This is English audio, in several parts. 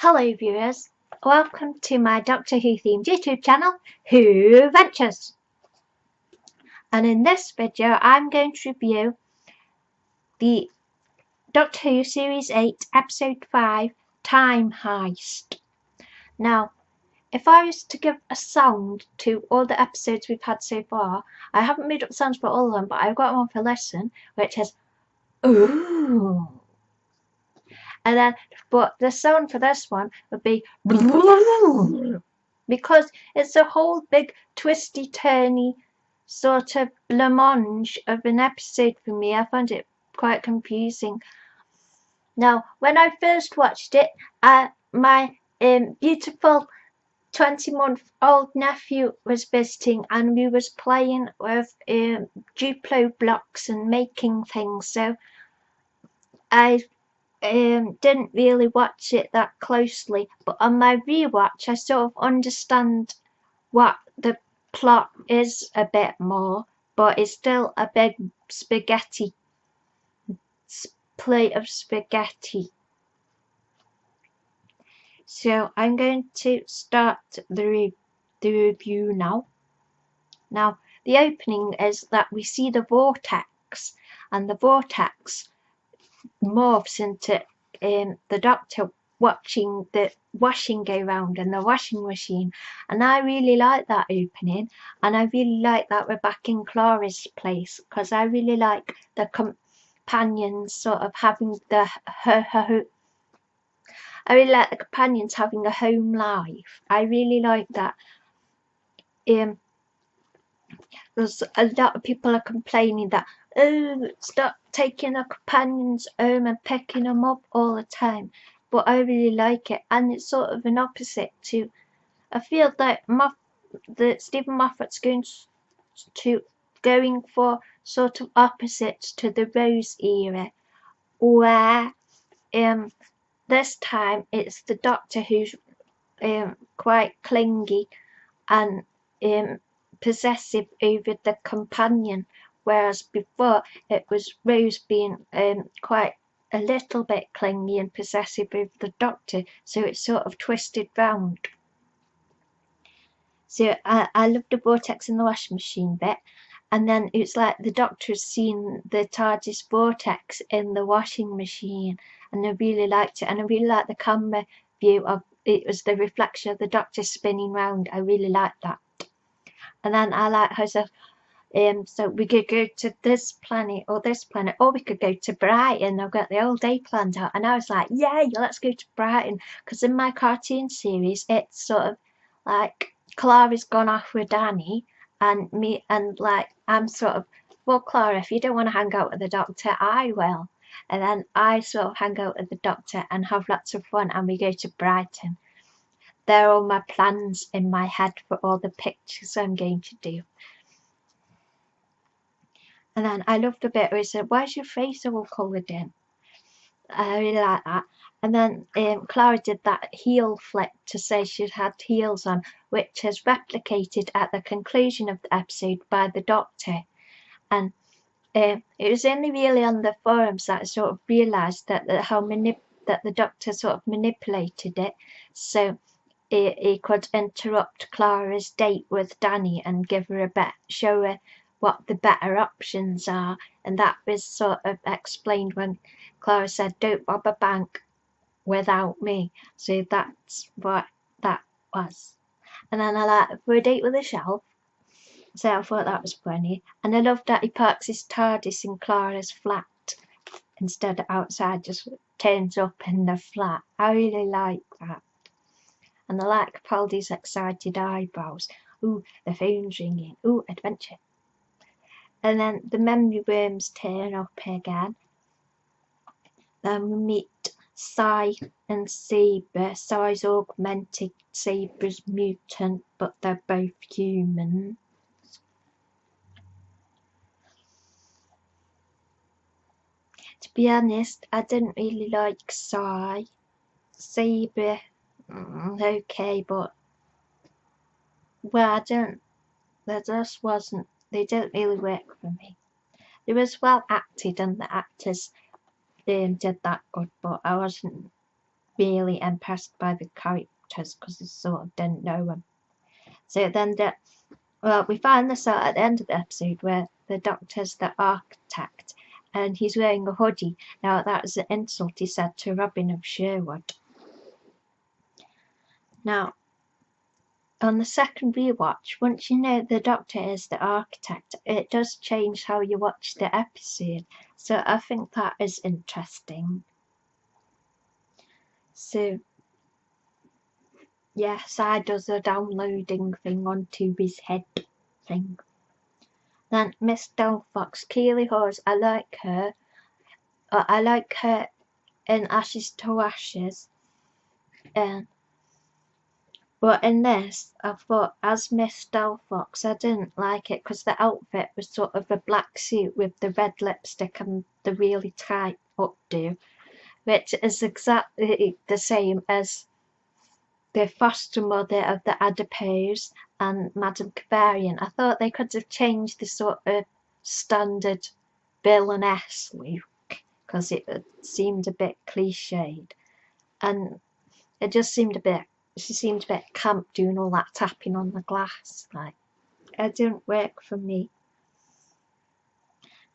Hello viewers, welcome to my Doctor Who themed YouTube channel, Who Ventures. And in this video I'm going to review the Doctor Who Series 8 Episode 5 Time Heist. Now, if I was to give a sound to all the episodes we've had so far, I haven't made up sounds for all of them, but I've got one for lesson, which is ooh. And then, but the sound for this one would be because it's a whole big twisty turny sort of blancmange of an episode for me. I found it quite confusing. Now, when I first watched it, my beautiful 20-month-old nephew was visiting, and we was playing with Duplo blocks and making things. So I didn't really watch it that closely, but on my rewatch I sort of understand what the plot is a bit more, but it's still a big spaghetti plate of spaghetti. So I'm going to start the review now. Now the opening is that we see the vortex, and the vortex morphs into the Doctor watching the washing go round in the washing machine, and I really like that opening, and I really like that we're back in Clara's place, because I really like the companions sort of having I really like the companions having a home life. I really like that. There's a lot of people are complaining that, oh, stop taking the companions home and picking them up all the time. But I really like it, and it's sort of an opposite to. I feel that Stephen Moffat's going for sort of opposites to the Rose era, where this time it's the Doctor who's quite clingy and possessive over the companion, whereas before it was Rose being quite a little bit clingy and possessive over the Doctor, so it's sort of twisted round. So I love the vortex in the washing machine bit, and then it's like the Doctor's seen the TARDIS vortex in the washing machine, and I really liked it, and I really liked the camera view of it was the reflection of the Doctor spinning round. I really liked that. And then I like how so we could go to this planet, or we could go to Brighton. I've got the whole day planned out, and I was like, yay, let's go to Brighton, because in my cartoon series it's sort of like Clara's gone off with Danny, and me, and like I'm sort of, well, Clara, if you don't want to hang out with the Doctor, I will. And then I sort of hang out with the Doctor and have lots of fun, and we go to Brighton. They're all my plans in my head for all the pictures I'm going to do. And then I love the bit where he said, why's your face all coloured in? I really like that. And then Clara did that heel flick to say she'd had heels on, which is replicated at the conclusion of the episode by the Doctor. And it was only really on the forums that I sort of realised that that the Doctor sort of manipulated it, so he could interrupt Clara's date with Danny and give her show her what the better options are, and that was sort of explained when Clara said, don't rob a bank without me. So that's what that was. And then I like, for a date with a shelf, so I thought that was funny. And I love that he parks his TARDIS in Clara's flat instead of outside, just turns up in the flat. I really like that. And I like Capaldi's excited eyebrows. Ooh, the phone's ringing. Ooh, adventure. And then the memory worms turn up again. Then we meet Sai and Sabre. Sai's augmented, Sabre's mutant, but they're both human. To be honest, I didn't really like Sai. Sabre, okay, but well, they didn't really work for me. It was well acted and the actors did that good, but I wasn't really impressed by the characters because they sort of didn't know them. So then we find this out at the end of the episode where the Doctor's the architect and he's wearing a hoodie. Now that was an insult he said to Robin of Sherwood. Now, on the second rewatch, once you know the Doctor is the architect, it does change how you watch the episode. So I think that is interesting. So yes, I does a downloading thing onto his head thing. Then Miss Delphox, Keely Hawes, I like her. I like her in Ashes to Ashes. But in this, I thought, as Miss Delphox, I didn't like it because the outfit was sort of a black suit with the red lipstick and the really tight updo, which is exactly the same as the foster mother of the Adipose and Madame Cavarian. I thought they could have changed the sort of standard villainess look because it seemed a bit cliched, and it just seemed a bit. She seemed a bit camp doing all that tapping on the glass. Like, it didn't work for me.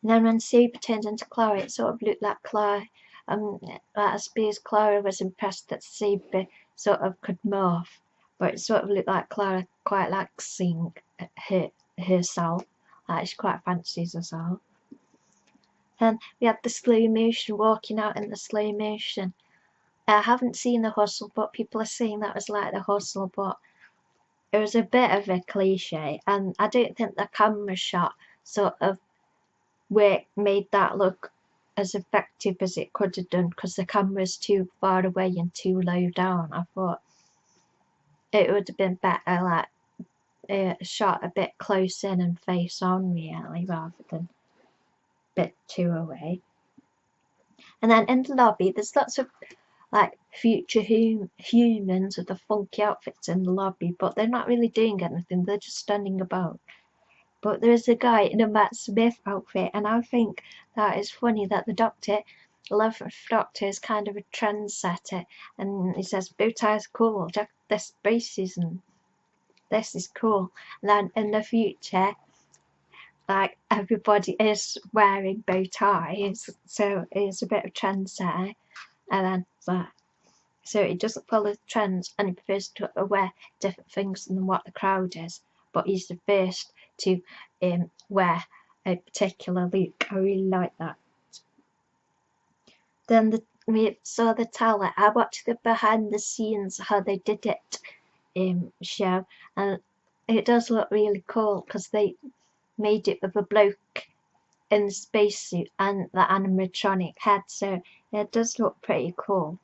And then when Saber turned into Clara, it sort of looked like Clara. I suppose Clara was impressed that Saber sort of could morph, but it sort of looked like Clara quite likes seeing herself. Like she quite fancies herself. Then we had the slow motion, walking out in the slow motion. I haven't seen the hustle, but people are saying that was like the hustle, but it was a bit of a cliche, and I don't think the camera shot sort of made that look as effective as it could have done because the camera's too far away and too low down. I thought it would have been better like shot a bit close in and face on really rather than a bit too away. And then in the lobby there's lots of like future humans with the funky outfits in the lobby, but they're not really doing anything, they're just standing about. But there's a guy in a Matt Smith outfit, and I think that is funny that the 11th Doctor is kind of a trendsetter, and he says bow ties cool, check this braces, and this is cool. And then in the future, like everybody is wearing bow ties, so it's a bit of trendsetter. And then that. So he doesn't follow trends and he prefers to wear different things than what the crowd is. But he's the first to wear a particular look. I really like that. Then we saw the talent. I watched the behind the scenes how they did it show, and it does look really cool because they made it with a bloke in the spacesuit and the animatronic head, so it does look pretty cool.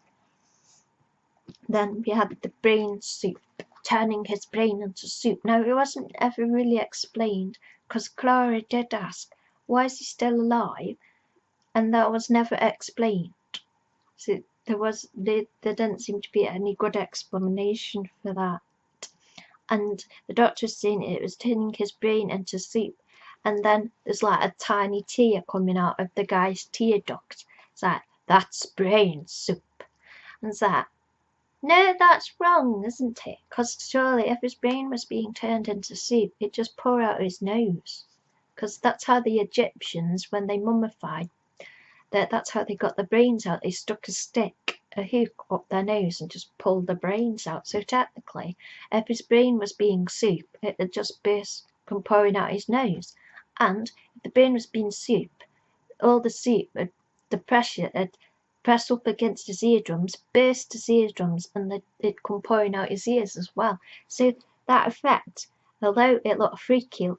Then we had the brain soup, turning his brain into soup. Now, it wasn't ever really explained, because Clara did ask, why is he still alive? And that was never explained. So there didn't seem to be any good explanation for that. And the doctor was saying it was turning his brain into soup. And then there's like a tiny tear coming out of the guy's tear duct. It's like, that's brain soup. And it's like, no, that's wrong, isn't it? Because surely if his brain was being turned into soup, it'd just pour out his nose. Because that's how the Egyptians, when they mummified, that's how they got the brains out. They stuck a hook up their nose and just pulled the brains out. So technically, if his brain was being soup, it'd just burst from pouring out his nose. And if the brain was being soup, all the soup, the pressure, press up against his eardrums, burst his eardrums, and it come pouring out his ears as well. So that effect, although it looked freaky,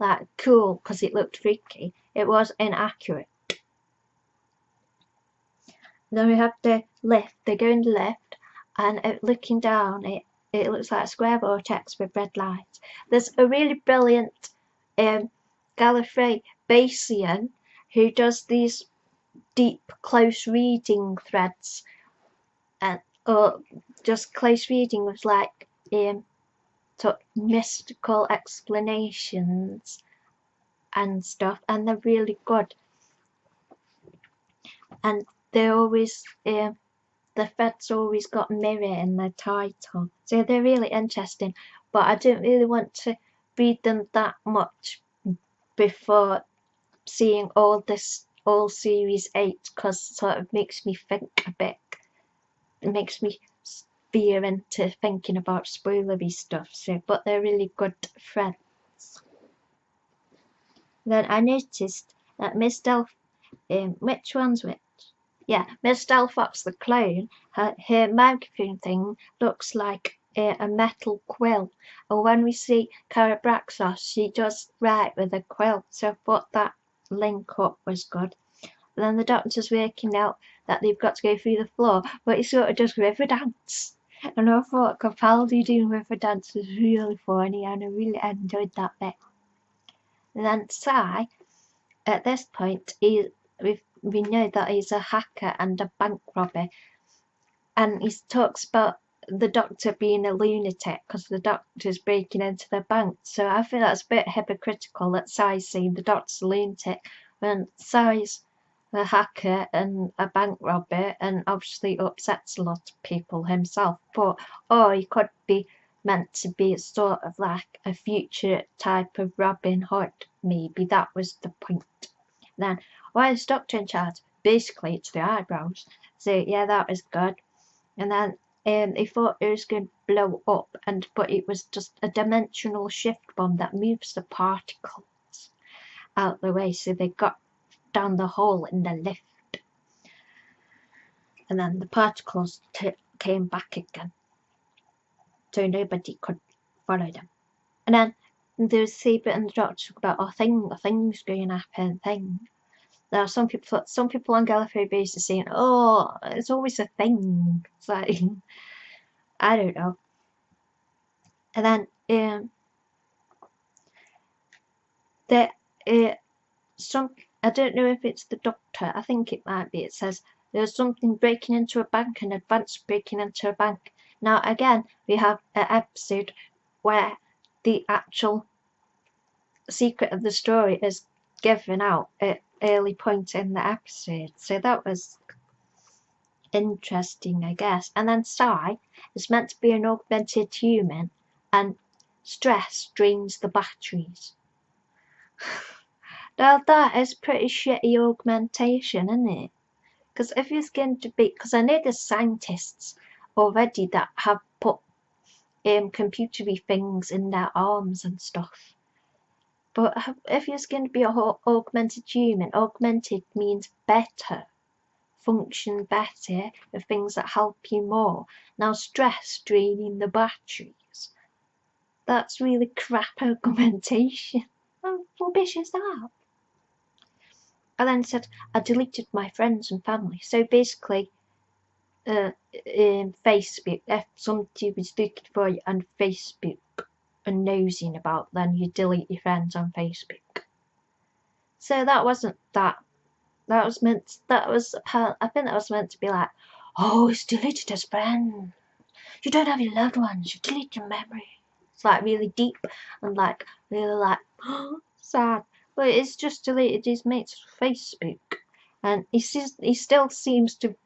like cool because it looked freaky, it was inaccurate. Then we have the lift. They go in the lift, and looking down, it looks like a square vortex with red lights. There's a really brilliant Gallifrey Bayesian who does these deep, close reading threads, or just close reading with like sort of mystical explanations and stuff, and they're really good. And they always the threads always got mirror in their title, so they're really interesting. But I don't really want to read them that much before seeing all series 8, because it sort of makes me think a bit. It makes me veer into thinking about spoilery stuff. So, but they're really good threads. Then I noticed that Miss which one's which? Yeah, Miss Delphox the clone, her microphone thing looks like a metal quill. And when we see Carabraxos, she does write with a quill. So I thought that link up was good. And then the doctor's working out that they've got to go through the floor, but he sort of does river dance. And I thought Capaldi doing river dance was really funny, and I really enjoyed that bit. And then Sai, at this point, we know that he's a hacker and a bank robber, and he talks about the doctor being a lunatic because the doctor's breaking into the bank. So I think that's a bit hypocritical that Sai's saying the doctor's a lunatic when Sai's a hacker and a bank robber, and obviously upsets a lot of people himself. But he could be meant to be sort of like a future type of Robin Hood. Maybe that was the point. Then why is Doctor in charge? Basically, it's the eyebrows. So yeah, that was good. And then they thought it was going to blow up, but it was just a dimensional shift bomb that moves the particles out the way. So they got down the hole in the lift, and then the particles came back again, so nobody could follow them. And then there was Saber and the doctor talk about a thing's going to happen. Now some people on Gallifrey base are saying, "Oh, it's always a thing." It's like I don't know. And then I don't know if it's the doctor. I think it might be. It says there's something breaking into a bank, an advance breaking into a bank. Now again, we have an episode where the actual secret of the story is given out at early point in the episode. So that was interesting, I guess. And then Sai is meant to be an augmented human, and stress drains the batteries. Now that is pretty shitty augmentation, isn't it? Because if he's going to be, because I know there's scientists already that have put computery things in their arms and stuff. But if he's going to be an augmented human, augmented means better, function better, with things that help you more. Now stress draining the batteries, that's really crap augmentation. How rubbish is that? And then said, I deleted my friends and family. So basically, in Facebook, if somebody was looking for you on Facebook and nosing about, then you delete your friends on Facebook. So that wasn't that. I think that was meant to be like, oh, he's deleted his friends. You don't have your loved ones. You delete your memory. It's like really deep and like really like sad. But it's just deleted his mate's Facebook, and he still seems to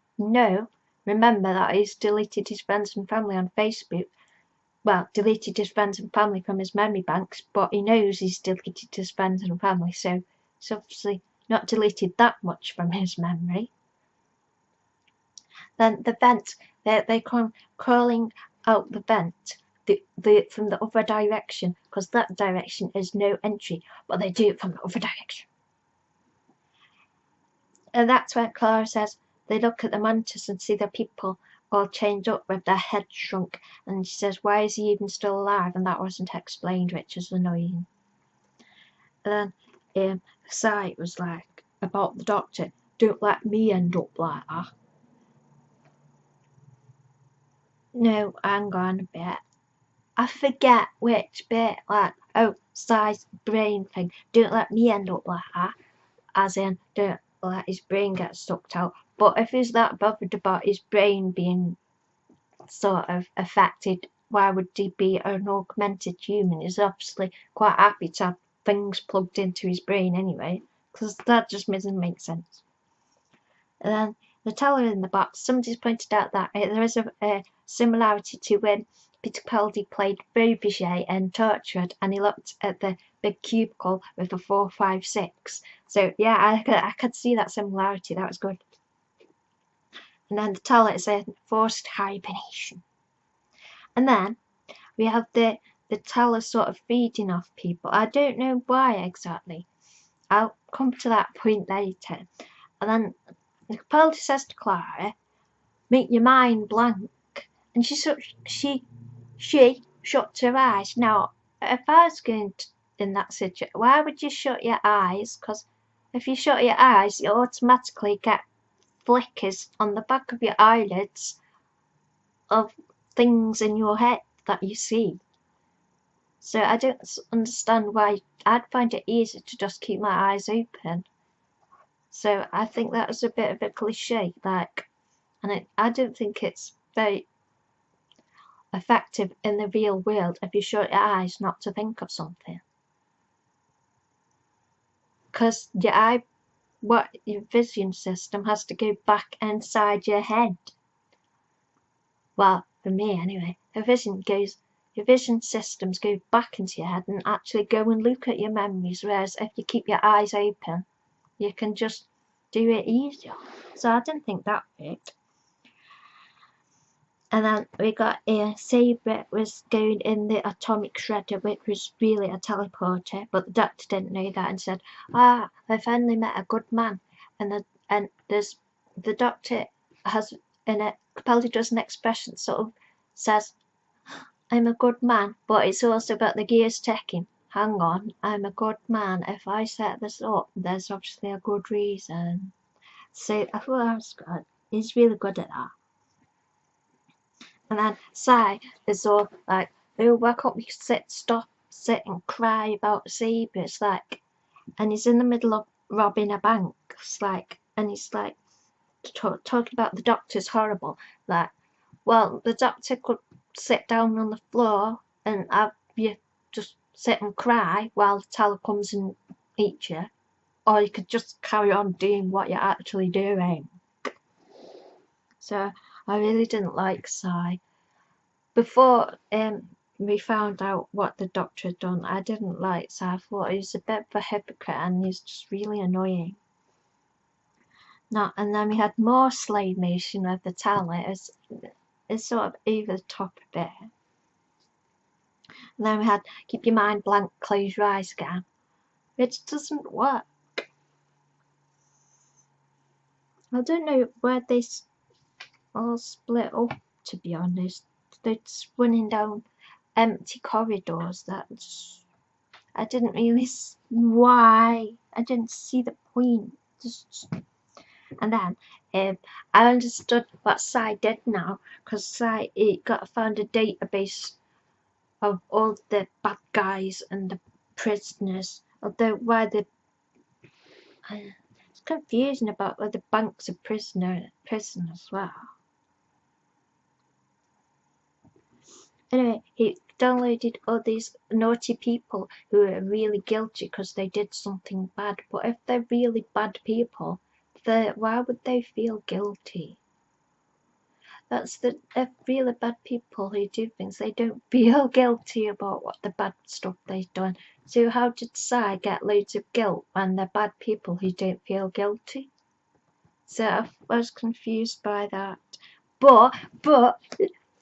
remember that he's deleted his friends and family on Facebook. Well, deleted his friends and family from his memory banks, but he knows he's deleted his friends and family, so he's obviously not deleted that much from his memory. Then the vent, they come crawling out the vent, from the other direction, because that direction is no entry, but they do it from the other direction. And that's when Clara says they look at the monitors and see the people all chained up with their heads shrunk, and she says, why is he even still alive? And that wasn't explained, which is annoying. And then Sai was like, about the doctor, don't let me end up like that. No, hang on a bit. I forget which bit, like, Sai's brain thing, don't let me end up like that, as in, don't let his brain get sucked out. But if he's that bothered about his brain being sort of affected, why would he be an augmented human? He's obviously quite happy to have things plugged into his brain anyway, because that just doesn't make sense. And the teller in the box, somebody's pointed out that there is a similarity to when Peter Capaldi played Fabergé and Torchwood, and he looked at the big cubicle with the 456. So yeah, I could see that similarity. That was good. And then the teller is a forced hibernation. And then we have the teller sort of feeding off people. I don't know why exactly. I'll come to that point later. And then Capaldi says to Clara, "Make your mind blank," and she shut her eyes. Now, if I was going to, in that situation, why would you shut your eyes? Because if you shut your eyes, you automatically get flickers on the back of your eyelids of things in your head that you see. So I don't understand why. I'd find it easier to just keep my eyes open. So I think that was a bit of a cliche, and I don't think it's very effective in the real world if you shut your eyes not to think of something. Because your vision system has to go back inside your head. Well, for me anyway, your vision systems go back into your head and actually go and look at your memories, whereas if you keep your eyes open, you can just do it easier. So I didn't think that worked. And then we got Sabre was going in the atomic shredder, which was really a teleporter, but the doctor didn't know that and said, "Ah, I finally met a good man." And the doctor has in it, Capaldi does an expression sort of says, "I'm a good man," but it's also about the gears ticking. Hang on, I'm a good man. If I set this up, there's obviously a good reason. So I thought that was good. He's really good at that. And then Sai is all like, "Oh, why can't we sit and cry about Sabre?" It's like, and he's in the middle of robbing a bank. It's like, and he's like, talking about the doctor's horrible. Like, well, the doctor could sit down on the floor and have you just sit and cry while the teller comes and eats you. Or you could just carry on doing what you're actually doing. So I really didn't like Sai. Before we found out what the doctor had done, I didn't like Sai. I thought he was a bit of a hypocrite and he's just really annoying. And then we had more slow motion with the teller. It's sort of over the top a bit. And then we had keep your mind blank, close your eyes again. It doesn't work. I don't know where they all split up, to be honest. They're just running down empty corridors. I didn't really why. I didn't see the point. And then I understood what Sai did now, because Sai found a database of all the bad guys and the prisoners. Although it's confusing about where the banks of prison as well. Anyway, he downloaded all these naughty people who are really guilty because they did something bad. But if they're really bad people, why would they feel guilty? If really bad people who do things, they don't feel guilty about what the bad stuff they've done. So how did Sai get loads of guilt when they're bad people who don't feel guilty? So I was confused by that. But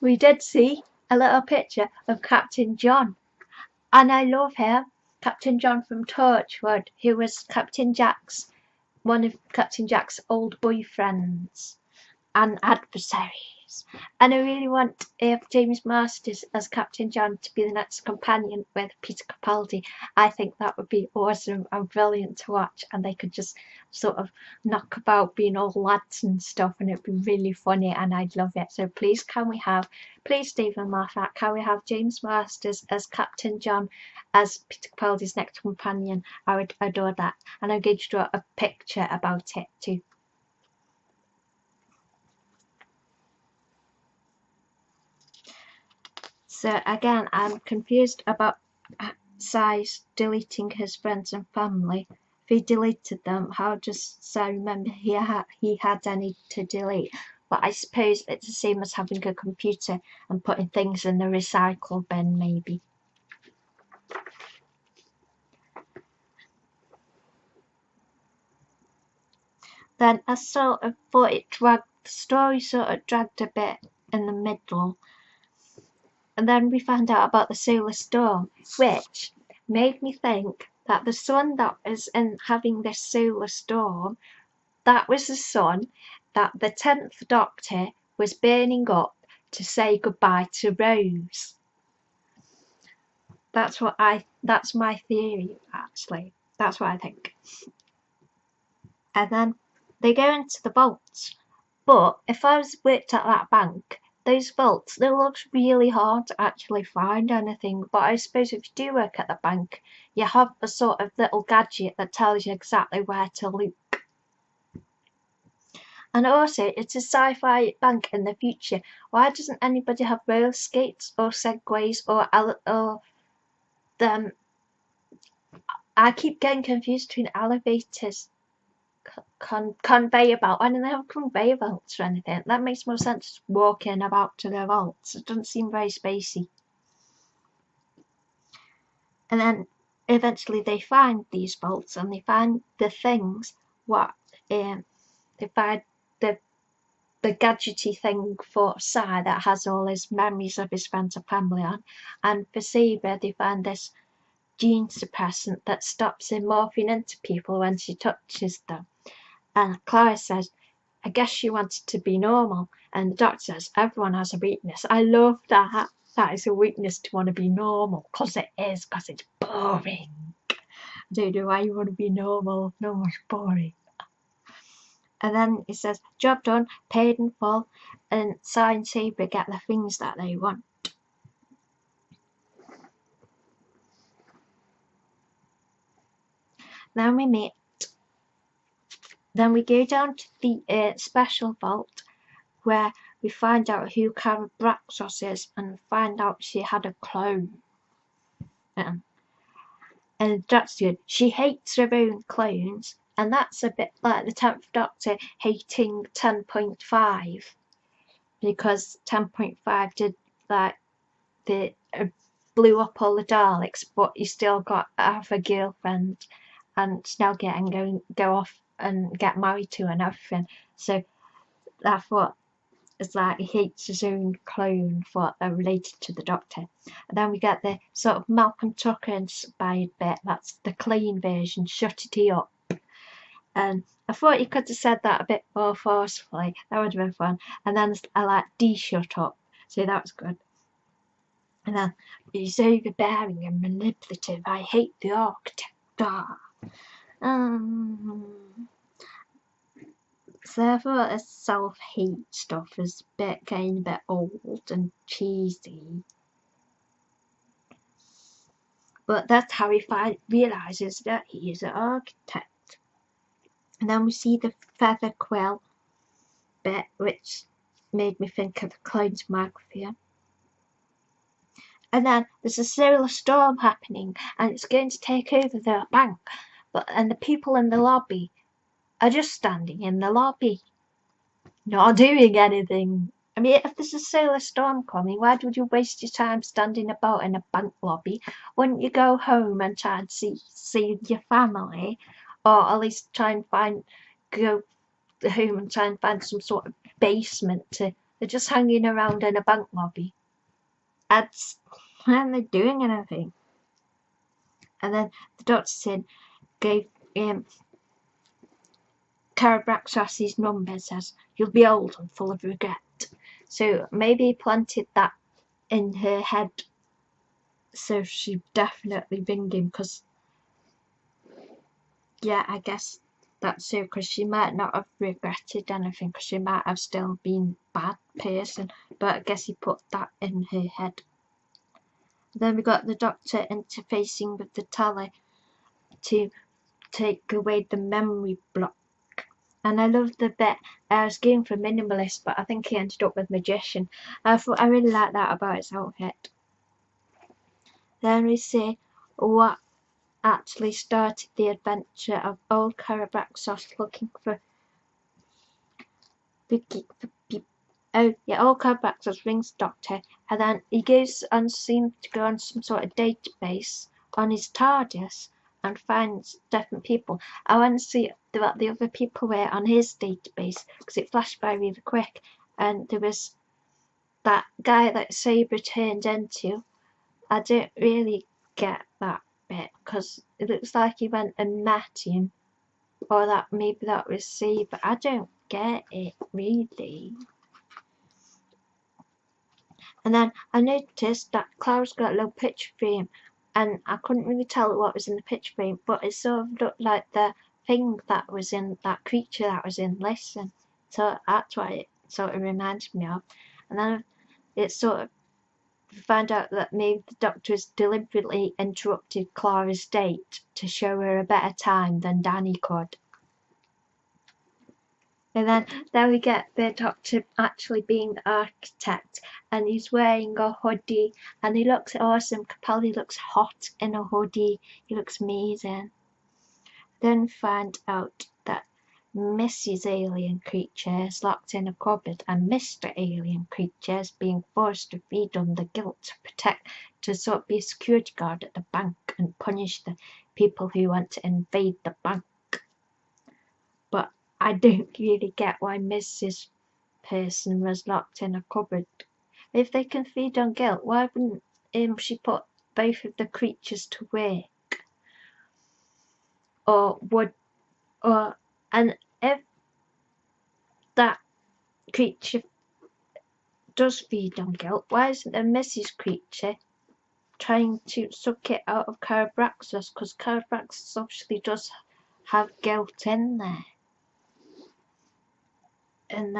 we did see a little picture of Captain John, and I love him. Captain John from Torchwood, who was one of Captain Jack's old boyfriends and adversaries. And I really want James Masters as Captain John to be the next companion with Peter Capaldi. I think that would be awesome and brilliant to watch, and they could just sort of knock about being all lads and stuff, and it'd be really funny, and I'd love it. So please Stephen Moffat, can we have James Masters as Captain John as Peter Capaldi's next companion? I would adore that, and I'm going to draw a picture about it too. So again, I'm confused about Sai deleting his friends and family. they deleted them. How just so I remember he had any to delete. But I suppose it's the same as having a computer and putting things in the recycle bin, maybe. Then I sort of thought the story sort of dragged a bit in the middle. And then we found out about the solar storm, which made me think that the sun that was in having this solar storm, that was the sun that the 10th Doctor was burning up to say goodbye to Rose. That's my theory, actually. That's what I think. And then they go into the vaults. But if I was worked at that bank, those vaults, they look really hard to actually find anything. But I suppose if you do work at the bank, you have a sort of little gadget that tells you exactly where to look. And also, it's a sci-fi bank in the future. Why doesn't anybody have roller skates or segways or I keep getting confused between elevators, conveyor belt. Why don't they have conveyor belts or anything? That makes more sense. Walking about to the vaults. It doesn't seem very spacey. And then eventually they find these vaults and they find the things. They find the gadgety thing for Sai that has all his memories of his friends and family on, and for Saber they find this gene suppressant that stops him morphing into people when she touches them. And Clara says, I guess she wanted to be normal. And the doctor says, everyone has a weakness. I love that. That is a weakness to want to be normal. Because it is, because it's boring. I don't know why you want to be normal. Normal's boring. And then it says, job done, paid in full, and Sai and Saber get the things that they want. Then we go down to the special vault where we find out who Cara Braxos is and find out she had a clone. And that's good. She hates her own clones, and that's a bit like the 10th Doctor hating 10.5, because 10.5 did like blew up all the Daleks, but he still got half a girlfriend and snug it and go off and get married to and everything. So that's what it's like. He hates his own clone for they're related to the Doctor. And then we get the sort of Malcolm Tucker inspired bit. That's the clean version. Shut it up. And I thought you could have said that a bit more forcefully. That would have been fun. And then I like D shut up. So that was good. And then he's overbearing and manipulative. I hate the architect. So I thought the self-hate stuff is getting a bit old and cheesy. But that's how he realises that he is an architect. And then we see the feather quill bit, which made me think of the clones microphone. And then there's a solar storm happening, and it's going to take over the bank. And the people in the lobby are just standing in the lobby, not doing anything. I mean, if there's a solar storm coming, why would you waste your time standing about in a bank lobby? Wouldn't you go home and try and see your family, or at least try and go home and try and find some sort of basement they're just hanging around in a bank lobby. Why aren't they doing anything? And then the doctor gave Cara Braxos's number, says, you'll be old and full of regret. So maybe he planted that in her head so she'd definitely ring him, because yeah, I guess that's so, because she might not have regretted anything, because she might have still been a bad person, but I guess he put that in her head. Then we got the doctor interfacing with the tele to take away the memory block. And I love the bit, I was going for minimalist, but I think he ended up with magician. I really like that about his outfit. Then we see what actually started the adventure of old Carabraxos looking for old Carabraxos rings the Doctor, and then he goes and seems to go on some sort of database on his TARDIS and finds different people. I want to see what the other people were on his database because it flashed by really quick, and there was that guy that Sabre turned into. I don't really get that bit because it looks like he went and met him, or that maybe that was Sabre. I don't get it really. And then I noticed that Clara's got a little picture frame, and I couldn't really tell what was in the picture frame, but it sort of looked like the thing that was in that creature that was in Listen. So that's what it sort of reminded me of. And then it sort of found out that maybe the Doctor has deliberately interrupted Clara's date to show her a better time than Danny could. And then we get the Doctor actually being the architect, and he's wearing a hoodie, and he looks awesome. Capaldi looks hot in a hoodie. He looks amazing. Then find out that Mrs. Alien Creature is locked in a cupboard, and Mr. Alien Creature is being forced to feed on the guilt to sort of be a security guard at the bank and punish the people who want to invade the bank. But I don't really get why Mrs. Person was locked in a cupboard. If they can feed on guilt, why wouldn't she put both of the creatures to work? And if that creature does feed on guilt, why isn't a Mrs. Creature trying to suck it out of Carabraxos? Because Carabraxos obviously does have guilt in there. And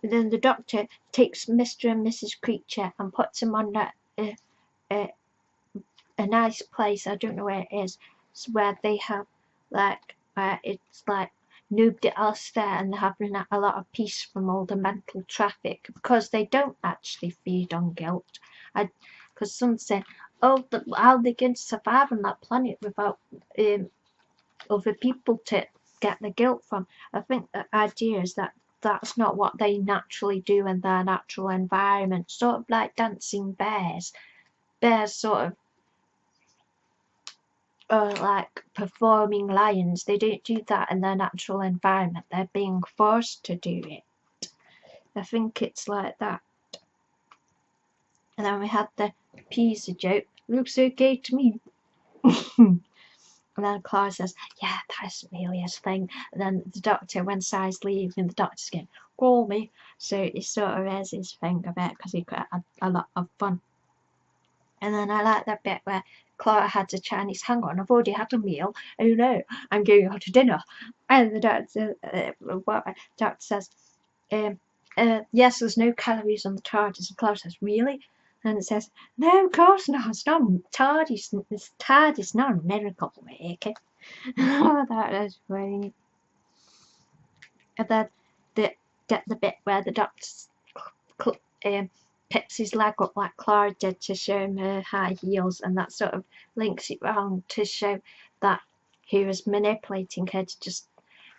then the Doctor takes Mr. and Mrs. Creature and puts them on a nice place. I don't know where it is. It's where they have it's like nobody else there, and they're having a lot of peace from all the mental traffic because they don't actually feed on guilt. Because some say, oh, how they going to survive on that planet without other people to get the guilt from? I think the idea is that that's not what they naturally do in their natural environment. Sort of like dancing bears. Bears sort of like performing lions. They don't do that in their natural environment. They're being forced to do it. I think it's like that. And then we had the pizza joke. Looks okay to me. And then Clara says, yeah, that's Amelia's thing. And then the Doctor, when Si's leaving, the Doctor's going, call me. So he sort of has his thing a bit because he got a lot of fun. And then I like that bit where Clara had a Chinese, hang on, I've already had a meal. Oh no, I'm going out to dinner. And the Doctor says, yes, there's no calories on the TARDIS. And Clara says, really? And it says, no, of course not. It's not TARDIS. It's TARDIS, not a miracle worker. That is funny. And then get the bit where the Doctor picks his leg up like Clara did to show him her high heels, and that sort of links it round to show that he was manipulating her to just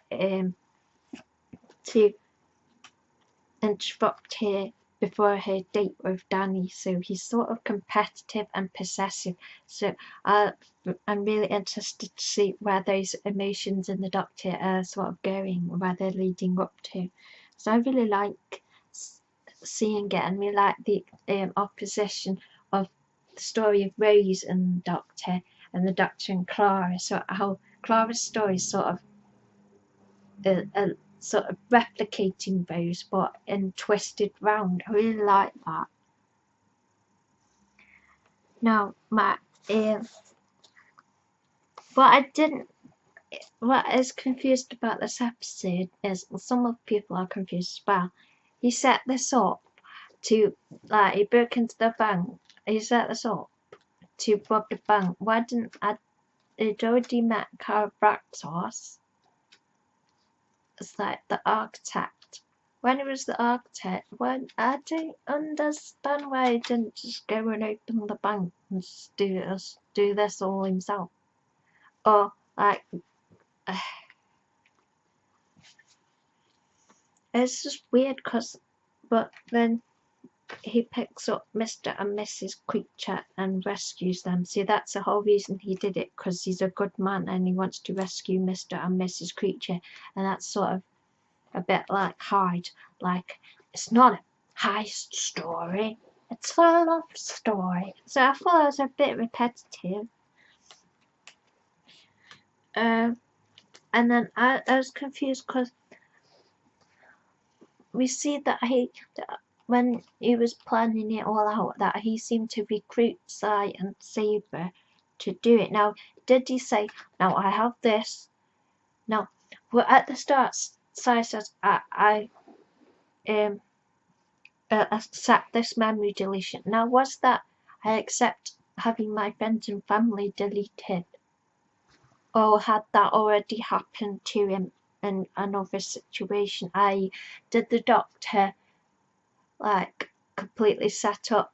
to interrupt her before her date with Danny. So he's sort of competitive and possessive. So I'm really interested to see where those emotions in the Doctor are sort of going, where they're leading up to. So I really like seeing it, and we like the opposition of the story of Rose and the Doctor and Clara. So how Clara's story is sort of replicating Rose, but in twisted round. I really like that. Now, Matt, what is confused about this episode is some of people are confused as well. He set this up to, he broke into the bank. He set this up to rob the bank. Why didn't I'd already met Carabraxos as like the architect. When he was the architect, I don't understand why he didn't just go and open the bank and just do this. do this all himself. Or like, it's just weird but then he picks up Mr. and Mrs. Creature and rescues them. See, that's the whole reason he did it, because he's a good man and he wants to rescue Mr. and Mrs. Creature. And that's sort of a bit like Hyde. Like, it's not a heist story, it's a love story. So I thought it was a bit repetitive. And then I was confused because we see that when he was planning it all out, that he seemed to recruit Sai and Saber to do it. Now, did he say, now I have this? Now, well, at the start, Sai says, I accept this memory deletion. Now, was that I accept having my friends and family deleted? Or had that already happened to him in another situation? Did the doctor like completely set up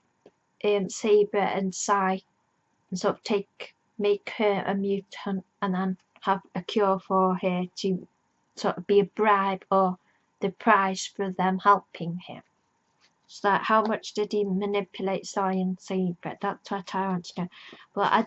Saber and Sai and sort of make her a mutant and then have a cure for her to sort of be a bribe or the prize for them helping him? So that how much did he manipulate Sai and Saber? That's what I want to know. But I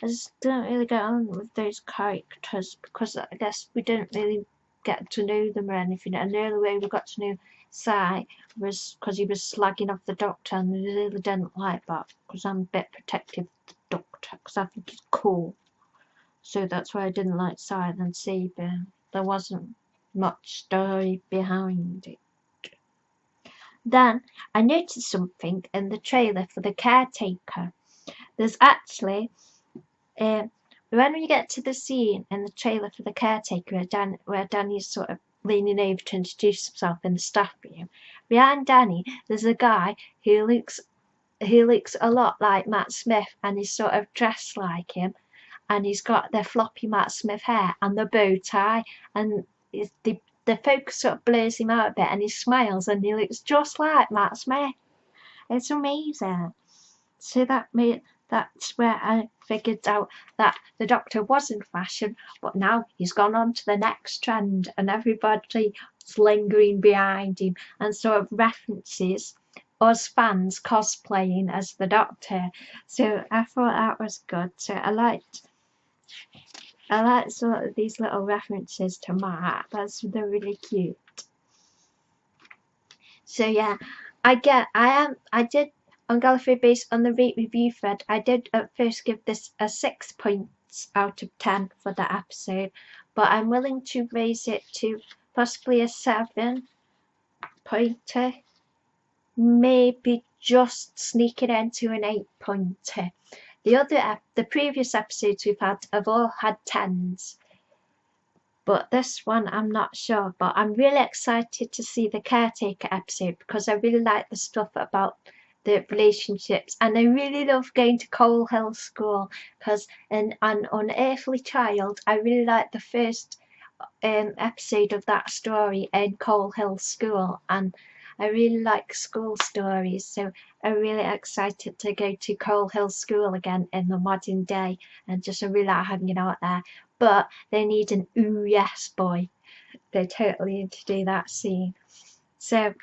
just don't really get on with those characters because I guess we didn't really get to know them or anything. And the only way we got to know Sai was because he was slagging off the doctor, and I really didn't like that because I'm a bit protective of the doctor because I think he's cool. So that's why I didn't like Sai and Saber. There wasn't much story behind it. Then I noticed something in the trailer for The Caretaker. There's actually when we get to the scene in the trailer for The Caretaker where Danny's sort of leaning over to introduce himself in the staff room, behind Danny there's a guy who looks a lot like Matt Smith, and he's sort of dressed like him, and he's got the floppy Matt Smith hair and the bow tie, and the focus sort of blurs him out a bit, and he smiles and he looks just like Matt Smith. It's amazing. So that's where I figured out that the Doctor was in fashion, but now he's gone on to the next trend and everybody's lingering behind him and sort of references us fans cosplaying as the Doctor. So I thought that was good. So I liked sort of these little references to Matt. They're really cute. So yeah, I did on Gallifrey based on the rate review thread. I did at first give this a 6 points out of 10 for the episode, but I'm willing to raise it to possibly a 7 pointer, maybe just sneak it into an 8 pointer. The previous episodes we've had have all had 10s, but this one I'm not sure. But I'm really excited to see the Caretaker episode because I really like the stuff about the relationships, and I really love going to Coal Hill School because in An Unearthly Child I really like the first episode of that story in Coal Hill School, and I really like school stories, so I'm really excited to go to Coal Hill School again in the modern day, and just really like hanging out there. But they need an ooh yes boy. They totally need to do that scene. So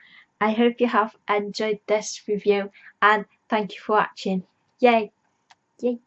I hope you have enjoyed this review, and thank you for watching. Yay! Yay!